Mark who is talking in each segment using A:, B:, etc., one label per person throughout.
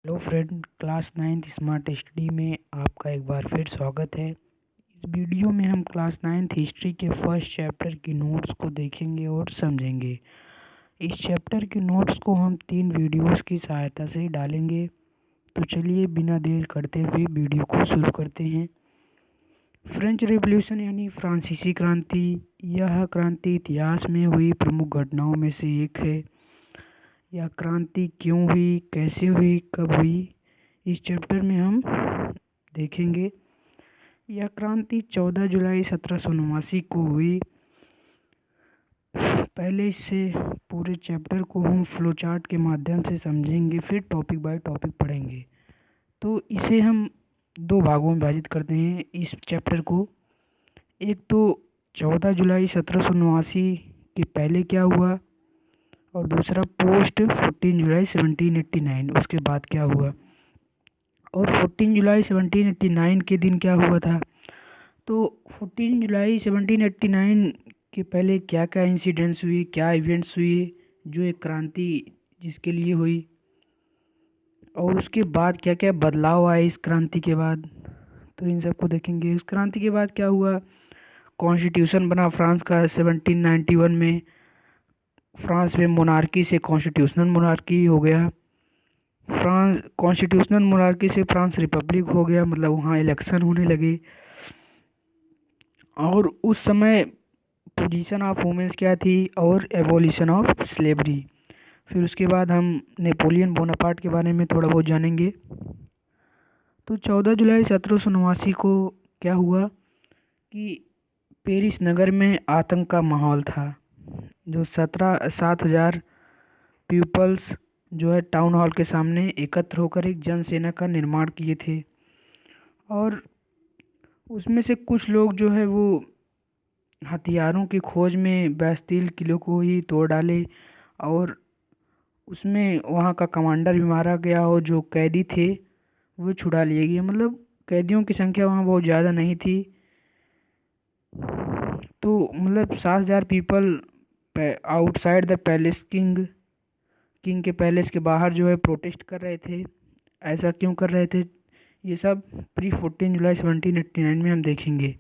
A: Hello friend, class 9th smart study में आपका एक बार फिर स्वागत है। इस वीडियो में हम क्लास 9th हिस्ट्री के फर्स्ट चैप्टर की नोट्स को देखेंगे और समझेंगे। इस चैप्टर के नोट्स को हम 3 वीडियोस की सहायता से डालेंगे। तो चलिए बिना देर करते हुए वीडियो को शुरू करते हैं। फ्रेंच रेवोल्यूशन यानी फ्रांसीसी क्रांति, यह क्रांति इतिहास में हुई प्रमुख घटनाओं में से एक है। यह क्रांति क्यों हुई, कैसे हुई, कब हुई, इस चैप्टर में हम देखेंगे। यह क्रांति 14 जुलाई 1789 को हुई। पहले इससे पूरे चैप्टर को हम फ्लो चार्ट के माध्यम से समझेंगे, फिर टॉपिक बाय टॉपिक पढ़ेंगे। तो इसे हम 2 भागों में विभाजित करते हैं इस चैप्टर को। एक तो 14 जुलाई 1789 के पहले क्या हुआ, और दूसरा पोस्ट 14 जुलाई 1789 उसके बाद क्या हुआ। और 14 जुलाई 1789 के दिन क्या हुआ था। तो 14 जुलाई 1789 के पहले क्या क्या इंसिडेंट्स हुई, क्या इवेंट्स हुए जो एक क्रांति जिसके लिए हुई, और उसके बाद क्या क्या बदलाव आए इस क्रांति के बाद, तो इन सबको देखेंगे। इस क्रांति के बाद क्या हुआ, कॉन्स्टिट्यूशन बना फ्रांस का 1791 में। फ्रांस में मोनार्की से कॉन्स्टिट्यूशनल मोनार्की हो गया। फ्रांस कॉन्स्टिट्यूशनल मोनार्की से फ्रांस रिपब्लिक हो गया, मतलब वहाँ इलेक्शन होने लगे। और उस समय पोजीशन ऑफ वुमेन्स क्या थी, और एबोलिशन ऑफ स्लेवरी। फिर उसके बाद हम नेपोलियन बोनापार्ट के बारे में थोड़ा बहुत जानेंगे। तो 14 जुलाई 1789 को क्या हुआ कि पेरिस नगर में आतंक का माहौल था। जो 7,000 पीपल्स जो है टाउन हॉल के सामने एकत्र होकर एक जनसेना का निर्माण किए थे। और उसमें से कुछ लोग जो है वो हथियारों की खोज में बैस्टिल किले को ही तोड़ डाले, और उसमें वहाँ का कमांडर भी मारा गया, और जो कैदी थे वो छुड़ा लिए गए। मतलब कैदियों की संख्या वहाँ बहुत ज़्यादा नहीं थी। तो मतलब 7,000 people outside the palace, king के पैलेस के बाहर जो है प्रोटेस्ट कर रहे थे। ऐसा क्यों कर रहे थे, ये सब प्री 14 जुलाई 1789 में हम देखेंगे।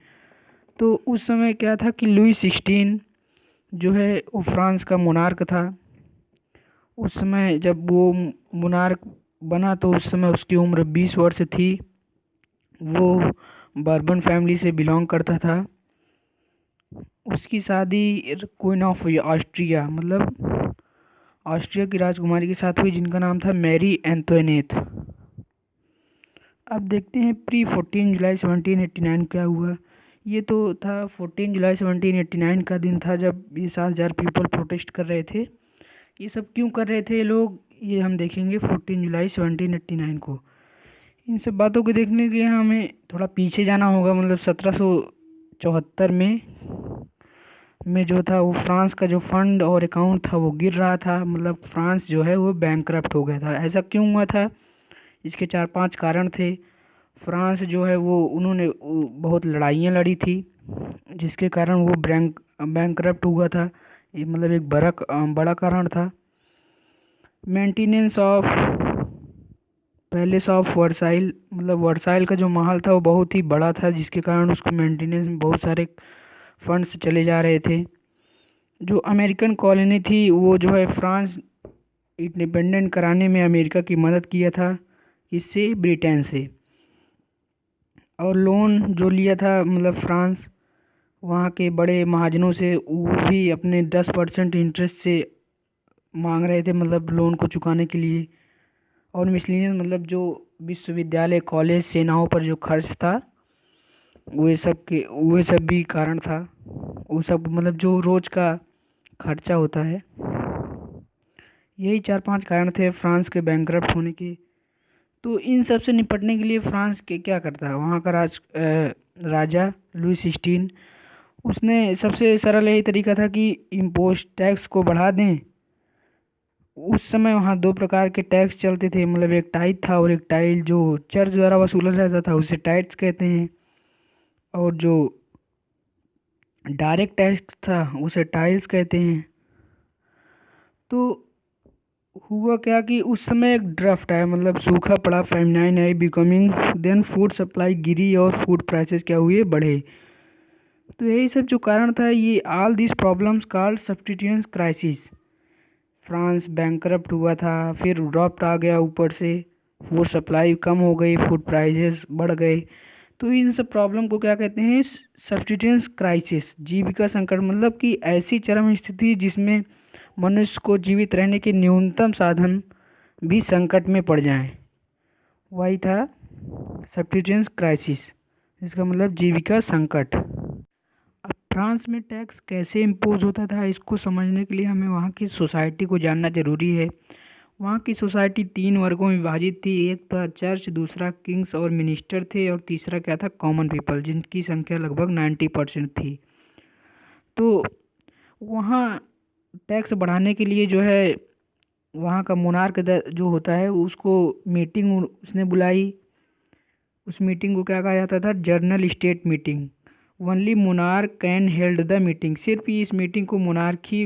A: तो उस समय क्या था कि लुई 16 जो है वो फ्रांस का मोनार्क था। उस समय जब वो मोनार्क बना तो उस समय उसकी उम्र 20 वर्ष थी। वो बर्बन फैमिली से बिलोंग करता था। उसकी शादी क्वीन ऑफ ऑस्ट्रिया, मतलब ऑस्ट्रिया की राजकुमारी के साथ हुई, जिनका नाम था मैरी एंटोनेट। अब देखते हैं प्री 14 जुलाई 1789 क्या हुआ। ये तो था 14 जुलाई 1789 का दिन था जब ये 7,000 पीपल प्रोटेस्ट कर रहे थे। ये सब क्यों कर रहे थे ये लोग, ये हम देखेंगे 14 जुलाई 1789 को। इन सब बातों को देखने के लिए हमें थोड़ा पीछे जाना होगा, मतलब 1774 में जो था वो फ्रांस का जो फंड और अकाउंट था वो गिर रहा था। मतलब फ्रांस जो है वो बैंकरप्ट हो गया था। ऐसा क्यों हुआ था, इसके 4-5 कारण थे। फ्रांस जो है वो उन्होंने बहुत लड़ाइयाँ लड़ी थी, जिसके कारण वो बैंकरप्ट हुआ था। ये मतलब एक बड़ा कारण था। Maintenance of palace of Versailles, मतलब वर्साइल का जो महल था वो बहुत ही बड़ा था, जिसके कारण उसको मेंटेनेंस में बहुत सारे फंड्स चले जा रहे थे। जो अमेरिकन कॉलोनी थी वो जो है फ्रांस इंडिपेंडेंट कराने में अमेरिका की मदद किया था, इससे ब्रिटेन से। और लोन जो लिया था मतलब फ्रांस वहाँ के बड़े महाजनों से, वो भी अपने 10% इंटरेस्ट से मांग रहे थे, मतलब लोन को चुकाने के लिए। और मिसलिनियस मतलब जो विश्वविद्यालय, कॉलेज, सेनाओं पर जो खर्च था वो सब भी कारण था। वो सब मतलब जो रोज का खर्चा होता है। यही 4-5 कारण थे फ्रांस के बैंकरप्ट होने के। तो इन सब से निपटने के लिए फ्रांस के क्या करता है, वहाँ का राजा लुई 16 उसने सबसे सरल यही तरीका था कि इम्पोस्ट टैक्स को बढ़ा दें। उस समय वहाँ 2 प्रकार के टैक्स चलते थे, मतलब एक टाइट था और एक टाइल जो चर्च द्वारा वसूला जाता था उसे टाइट्स कहते हैं, और जो डायरेक्ट टैक्स था उसे टाइल्स कहते हैं। तो हुआ क्या कि उस समय एक ड्राफ्ट आया, मतलब सूखा पड़ा, फेमिनाइन आई बिकमिंग, देन फूड सप्लाई गिरी और फूड प्राइसेस क्या हुए, बढ़े। तो यही सब जो कारण था, ये all this problems called substitution crisis. France bankrupt हुआ था, फिर ड्राफ्ट आ गया ऊपर से, फूड सप्लाई कम हो गई, फूड प्राइसेस बढ़ गए। तो इन सब प्रॉब्लम को क्या कहते हैं, सब्स्टिट्यूशन क्राइसिस, जीविका संकट, मतलब कि ऐसी चरम स्थिति जिसमें मनुष्य को जीवित रहने के न्यूनतम साधन भी संकट में पड़ जाएं, वही था सब्स्टिट्यूशन क्राइसिस, इसका मतलब जीविका संकट। अब फ्रांस में टैक्स कैसे इम्पोज होता था, इसको समझने के लिए हमें वहाँ की सोसाइटी को जानना जरूरी है। वहाँ की सोसाइटी 3 वर्गों में विभाजित थी। एक था चर्च, दूसरा किंग्स और मिनिस्टर थे, और तीसरा क्या था, कॉमन पीपल, जिनकी संख्या लगभग 90% थी। तो वहाँ टैक्स बढ़ाने के लिए जो है, वहाँ का मोनार्क जो होता है, उसको मीटिंग उसने बुलाई। उस मीटिंग को क्या कहा जाता था, journal state meeting. Only monarch can held the meeting, सिर्फ इस मीटिंग को मोनार्क ही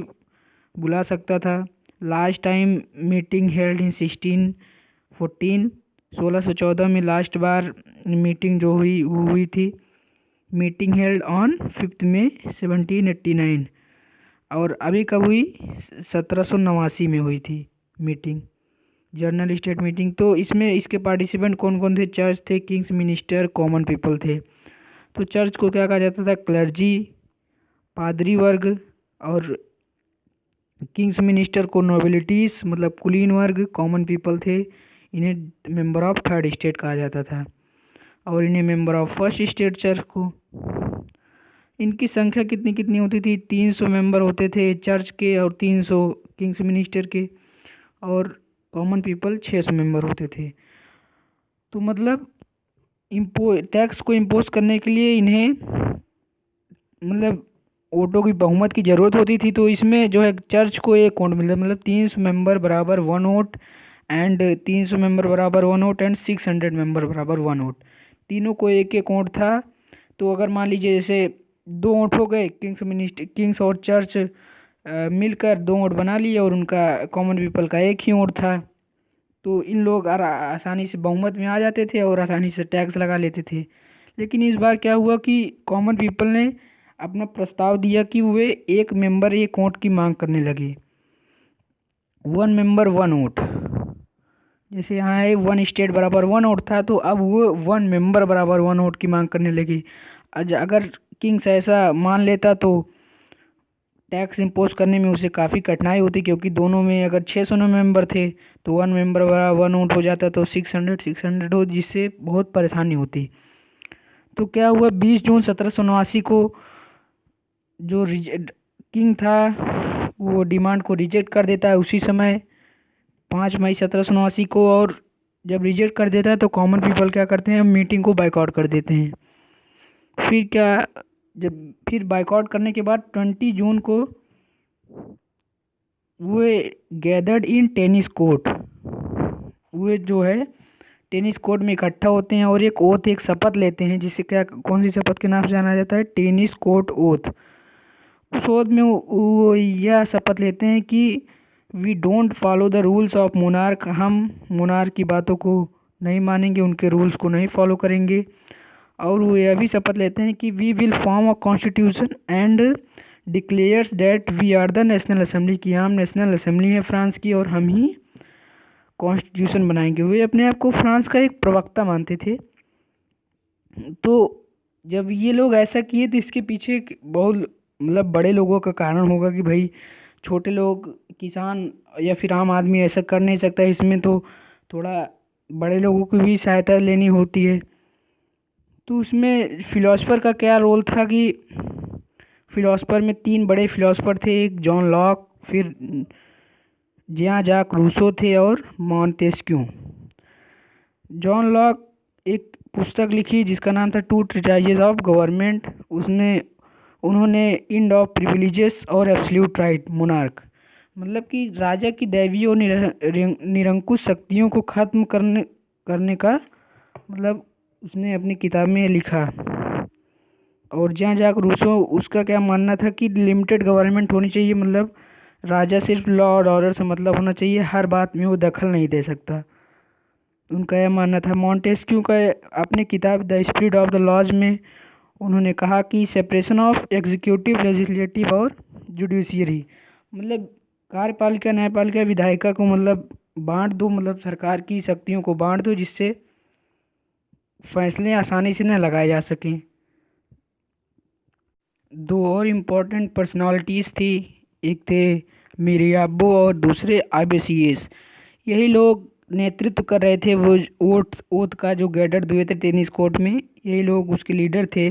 A: बुला सकता था। Last time meeting held in 1614, 1614 में लास्ट बार मीटिंग जो हुई वो हुई थी। मीटिंग हेल्ड ऑन 5 मई 1789, और अभी कब हुई, 1789 में हुई थी मीटिंग, जर्नल स्टेट मीटिंग। तो इसमें इसके पार्टिसिपेंट कौन कौन थे, चर्च थे, किंग्स, मिनिस्टर, कॉमन पीपल थे। तो चर्च को क्या कहा जाता था, क्लर्जी, पादरी वर्ग, और किंग्स मिनिस्टर को नोबिलिटीज, मतलब कुलीन वर्ग, कॉमन पीपल थे, इन्हें मेंबर ऑफ थर्ड स्टेट कहा जाता था, और इन्हें member of first state church को। इनकी संख्या कितनी कितनी होती थी, 300 मेंबर होते थे चर्च के, और 300 किंग्स मिनिस्टर के, और कॉमन पीपल 600 मेंबर होते थे। तो मतलब टैक्स को इम्पोज करने के लिए इन्हें मतलब वोटों की बहुमत की जरूरत होती थी। तो इसमें जो है चर्च को एक वोट मिलता, मतलब 300 मेंबर बराबर 1 वोट, एंड 300 मेंबर बराबर 1 वोट, एंड 600 मेंबर बराबर 1 वोट, तीनों को एक एक वोट था। तो अगर मान लीजिए जैसे 2 वोट हो गए, किंग्स और चर्च मिलकर 2 वोट बना लिए, और उनका कॉमन पीपल का एक ही वोट था, तो इन लोग आसानी से बहुमत में आ जाते थे और आसानी से टैक्स लगा लेते थे। लेकिन इस बार क्या हुआ कि कॉमन पीपल ने अपना प्रस्ताव दिया कि वे एक मेंबर एक वोट की मांग करने लगे, 1 मेंबर 1 वोट। जैसे यहाँ है 1 स्टेट बराबर 1 वोट था, तो अब वो 1 मेंबर बराबर 1 वोट की मांग करने लगे। अगर किंग्स ऐसा मान लेता तो टैक्स इम्पोज करने में उसे काफ़ी कठिनाई होती, क्योंकि दोनों में अगर 600 मेंबर थे तो 1 मेंबर बराबर 1 वोट हो जाता, तो 600 हो, जिससे बहुत परेशानी होती। तो क्या हुआ, 20 जून 1779 को जो किंग था वो डिमांड को रिजेक्ट कर देता है उसी समय, 5 मई 1779 को। और जब रिजेक्ट कर देता है तो कॉमन पीपल क्या करते हैं, मीटिंग को बाइकआउट कर देते हैं। फिर क्या, जब फिर बाइकआउट करने के बाद 20 जून को वे गैदर्ड इन टेनिस कोर्ट, वे जो है टेनिस कोर्ट में इकट्ठा होते हैं, और एक ओथ, एक शपथ लेते हैं, जिसे क्या, कौन सी शपथ के नाम से जाना जाता है, टेनिस कोर्ट ओथ। उस ओथ में वो यह शपथ लेते हैं कि we don't follow the rules of monarch, हम मोनार्क की बातों को नहीं मानेंगे, उनके रूल्स को नहीं फॉलो करेंगे। और वो यह भी शपथ लेते हैं कि we will form a constitution and declares that we are the national assembly, की हम नेशनल असेंबली है फ्रांस की, और हम ही कॉन्स्टिट्यूशन बनाएंगे। वे अपने आप को फ्रांस का एक प्रवक्ता मानते थे। तो जब ये लोग ऐसा किए तो इसके पीछे बहुत मतलब बड़े लोगों का कारण होगा कि भाई छोटे लोग, किसान या फिर आम आदमी ऐसा कर नहीं सकता, इसमें तो थोड़ा बड़े लोगों की भी सहायता लेनी होती है। तो उसमें फिलोसफर का क्या रोल था कि फिलोसफर में 3 बड़े फिलोसफर थे, एक जॉन लॉक, फिर जियां जाक रूसो थे, और मॉन्टेस्क्यू। जॉन लॉक एक पुस्तक लिखी जिसका नाम था टू ट्रीटाइजेस ऑफ गवर्नमेंट। उन्होंने इंड ऑफ प्रिविलेजेस और एब्सोल्यूट राइट मोनार्क, मतलब कि राजा की दैवीय और निरंकुश शक्तियों को खत्म करने का मतलब उसने अपनी किताब में लिखा। और जहाँ जाक रूसो, उसका क्या मानना था कि लिमिटेड गवर्नमेंट होनी चाहिए, मतलब राजा सिर्फ लॉ और ऑर्डर से मतलब होना चाहिए, हर बात में वो दखल नहीं दे सकता। उनका यह मानना था। मॉन्टेस्क्यू का अपनी किताब the spirit of the laws में उन्होंने कहा कि सेपरेशन ऑफ एग्जीक्यूटिव, लेजिस्लेटिव और जुडिशियरी, मतलब कार्यपालिका, न्यायपालिका, विधायिका को मतलब बांट दो, मतलब सरकार की शक्तियों को बांट दो, जिससे फैसले आसानी से न लगाए जा सकें। दो और इम्पोर्टेंट पर्सनालिटीज़ थी, एक थे मिरियाबो और दूसरे आबेसियस। यही लोग नेतृत्व कर रहे थे वो ओथ का जो गैदर्ड हुए थे टेनिस कोर्ट में, यही लोग उसके लीडर थे।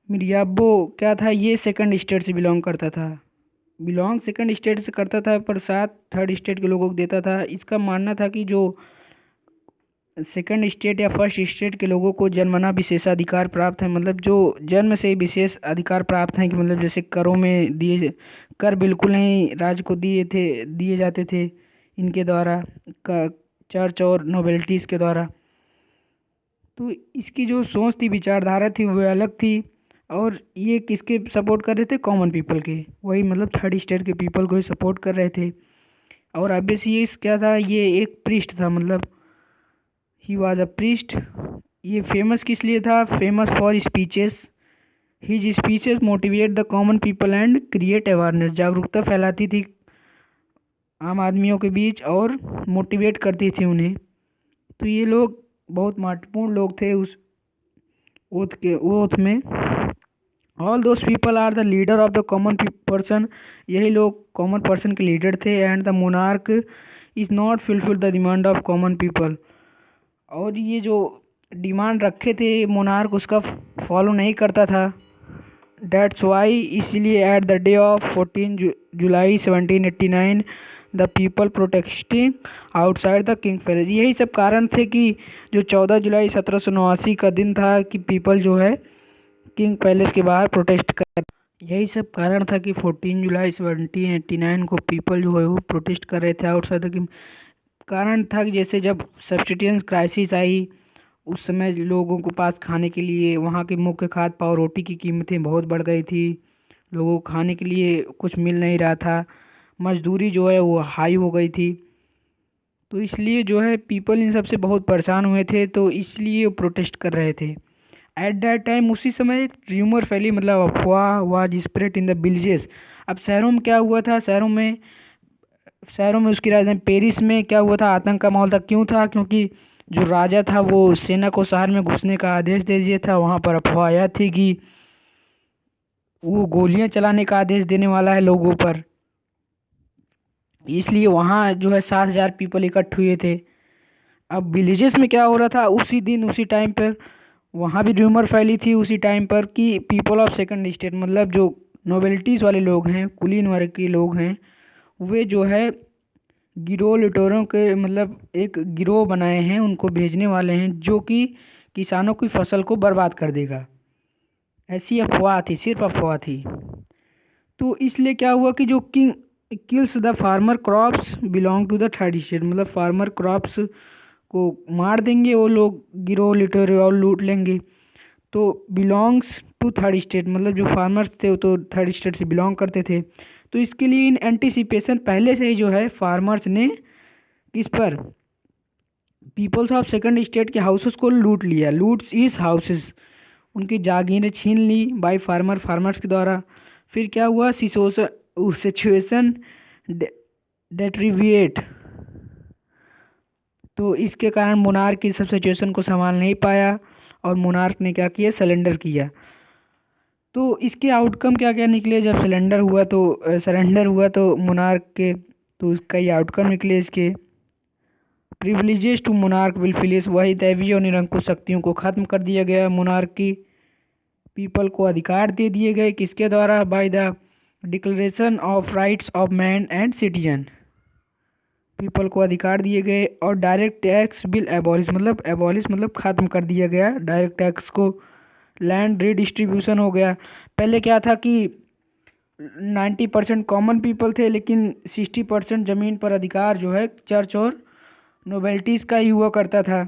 A: मिरियाबो क्या था, ये सेकंड स्टेट से बिलोंग सेकंड स्टेट से करता था, पर साथ थर्ड स्टेट के लोगों को देता था। इसका मानना था कि जो सेकंड स्टेट या फर्स्ट स्टेट के लोगों को जन्मना विशेषाधिकार प्राप्त है, मतलब जो जन्म से विशेष अधिकार प्राप्त हैं, कि मतलब जैसे करों में दिए कर बिल्कुल नहीं राज्य को दिए जाते थे इनके द्वारा, चर्च और नोबेलिटीज़ के द्वारा। तो इसकी जो सोच थी, विचारधारा थी, वो अलग थी। और ये किसके सपोर्ट कर रहे थे? कॉमन पीपल के, वही मतलब थर्ड स्टेट के पीपल को ही सपोर्ट कर रहे थे। और ऑब्वियसली ये क्या था, ये एक प्रीस्ट था, मतलब ही वॉज अ प्रीस्ट। ये फेमस किस लिए था? Famous for speeches. His speeches motivate the common people and create awareness, जागरूकता फैलाती थी आम आदमियों के बीच और मोटिवेट करती थी उन्हें। तो ये लोग बहुत महत्वपूर्ण लोग थे उस ओथ में। All those people are the leader of the common person, यही लोग कॉमन पर्सन के लीडर थे। And the monarch is not fulfill the demand of common people, और ये जो डिमांड रखे थे मोनार्क उसका फॉलो नहीं करता था। डेट्स वाई, इसीलिए at the day of 14 July 1789 the people protesting outside the king palace, यही सब कारण थे कि जो 14 जुलाई 1789 का दिन था कि पीपल जो है किंग पैलेस के बाहर प्रोटेस्ट कर, यही सब कारण था कि 14 जुलाई 1789 को पीपल जो है वो प्रोटेस्ट कर रहे थे आउटसाइड द किंग। कारण था कि जैसे जब सब्सिस्टेंस क्राइसिस आई, उस समय लोगों को पास खाने के लिए वहाँ के मुख्य खाद्य पावरोटी की कीमतें बहुत बढ़ गई थी, लोगों को खाने के लिए कुछ मिल नहीं रहा था, मजदूरी जो है वो हाई हो गई थी। तो इसलिए जो है पीपल इन सब से बहुत परेशान हुए थे, तो इसलिए वो प्रोटेस्ट कर रहे थे। एट दैट टाइम, उसी समय र्यूमर फैली, मतलब अफवाह was spread in the villages. अब शहरों में क्या हुआ था, शहरों में उसकी राजधानी पेरिस में क्या हुआ था, आतंक का माहौल था। क्यों था? क्योंकि जो राजा था वो सेना को शहर में घुसने का आदेश दे दिया था। वहाँ पर अफवाह आया थी कि वो गोलियां चलाने का आदेश देने वाला है लोगों पर, इसलिए वहाँ जो है 7,000 पीपल इकट्ठे हुए थे। अब विलेजेस में क्या हो रहा था, उसी दिन उसी टाइम पर वहाँ भी र्यूमर फैली थी उसी टाइम पर कि पीपल ऑफ सेकंड स्टेट, मतलब जो नोबेलिटीज़ वाले लोग हैं, कुलीन वर्ग के लोग हैं, वे जो है गिरोह लुटेरों के मतलब एक गिरोह बनाए हैं, उनको भेजने वाले हैं जो कि किसानों की फसल को बर्बाद कर देगा। ऐसी अफवाह थी, सिर्फ अफवाह थी। तो इसलिए क्या हुआ कि जो king kills the farmer crops belong to the third state, मतलब फार्मर क्रॉप्स को मार देंगे वो लोग, गिरोह लुटेरे और लूट लेंगे। तो बिलोंग्स टू थर्ड स्टेट, मतलब जो फार्मर्स थे वो तो थर्ड स्टेट से बिलोंग करते थे। तो इसके लिए इन एंटीसिपेशन पहले से ही जो है फार्मर्स ने किस पर, पीपल्स ऑफ सेकंड स्टेट के हाउसेस को लूट इस हाउसेस, उनकी जागीरें छीन ली बाय फार्मर्स के द्वारा। फिर क्या हुआ, सिचुएशन डेट्रीविएट, तो इसके कारण मोनार्क इस सब सिचुएशन को संभाल नहीं पाया और मोनार्क ने क्या किया, सरेंडर किया। तो इसके आउटकम क्या क्या निकले जब सरेंडर हुआ तो मोनार्क के, तो इसका ये आउटकम निकले इसके। प्रिविलेजेस टू मोनार्क विल फिलिस, वही दैवीय और निरंकुश शक्तियों को खत्म कर दिया गया। मोनार्क की पीपल को अधिकार दे दिए गए, किसके द्वारा? By the declaration of rights of man and citizen, people को अधिकार दिए गए। और डायरेक्ट टैक्स बिल एबॉलिश, मतलब खत्म कर दिया गया डायरेक्ट टैक्स को। लैंड रीडिस्ट्रीब्यूशन हो गया। पहले क्या था कि 90% कॉमन पीपल थे, लेकिन 60% ज़मीन पर अधिकार जो है चर्च और नोबेलिटीज़ का ही हुआ करता था।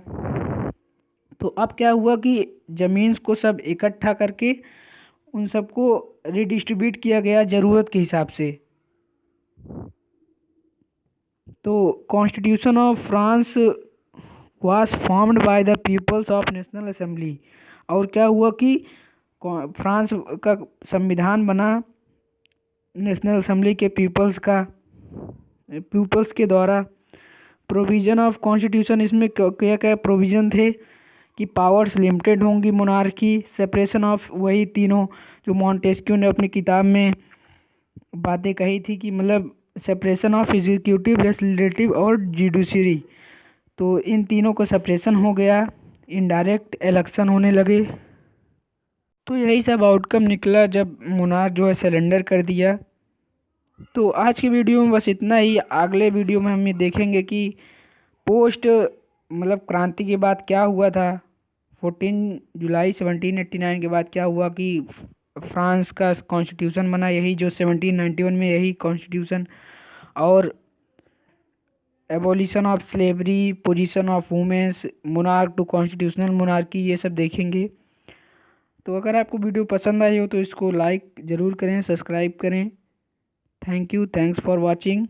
A: तो अब क्या हुआ कि ज़मीन को सब इकट्ठा करके उन सबको रिडिस्ट्रीब्यूट किया गया ज़रूरत के हिसाब से। तो constitution of France was formed by the peoples of national assembly. और क्या हुआ कि फ्रांस का संविधान बना नेशनल असेंबली के पीपल्स के द्वारा। प्रोविजन ऑफ कॉन्स्टिट्यूशन, इसमें क्या क्या प्रोविजन थे कि पावर्स लिमिटेड होंगी, मोनार्की, सेपरेशन ऑफ, वही तीनों जो मॉन्टेस्क्यू ने अपनी किताब में बातें कही थी कि मतलब सेपरेशन ऑफ एग्जीक्यूटिव, लेजिस्लेटिव और जुडिशरी। तो इन तीनों को सेपरेशन हो गया, इनडायरेक्ट इलेक्शन होने लगे। तो यही सब आउटकम निकला जब मोनार्क जो है सरेंडर कर दिया। तो आज की वीडियो में बस इतना ही। अगले वीडियो में हम ये देखेंगे कि पोस्ट मतलब क्रांति के बाद क्या हुआ था। 14 जुलाई 1789 के बाद क्या हुआ कि फ्रांस का कॉन्स्टिट्यूशन बना, यही जो 1791 में यही कॉन्स्टिट्यूशन। और abolition of slavery, position of womens, monarch to constitutional monarchy, ये सब देखेंगे। तो अगर आपको वीडियो पसंद आई हो तो इसको लाइक ज़रूर करें, सब्सक्राइब करें। Thank you, thanks for watching.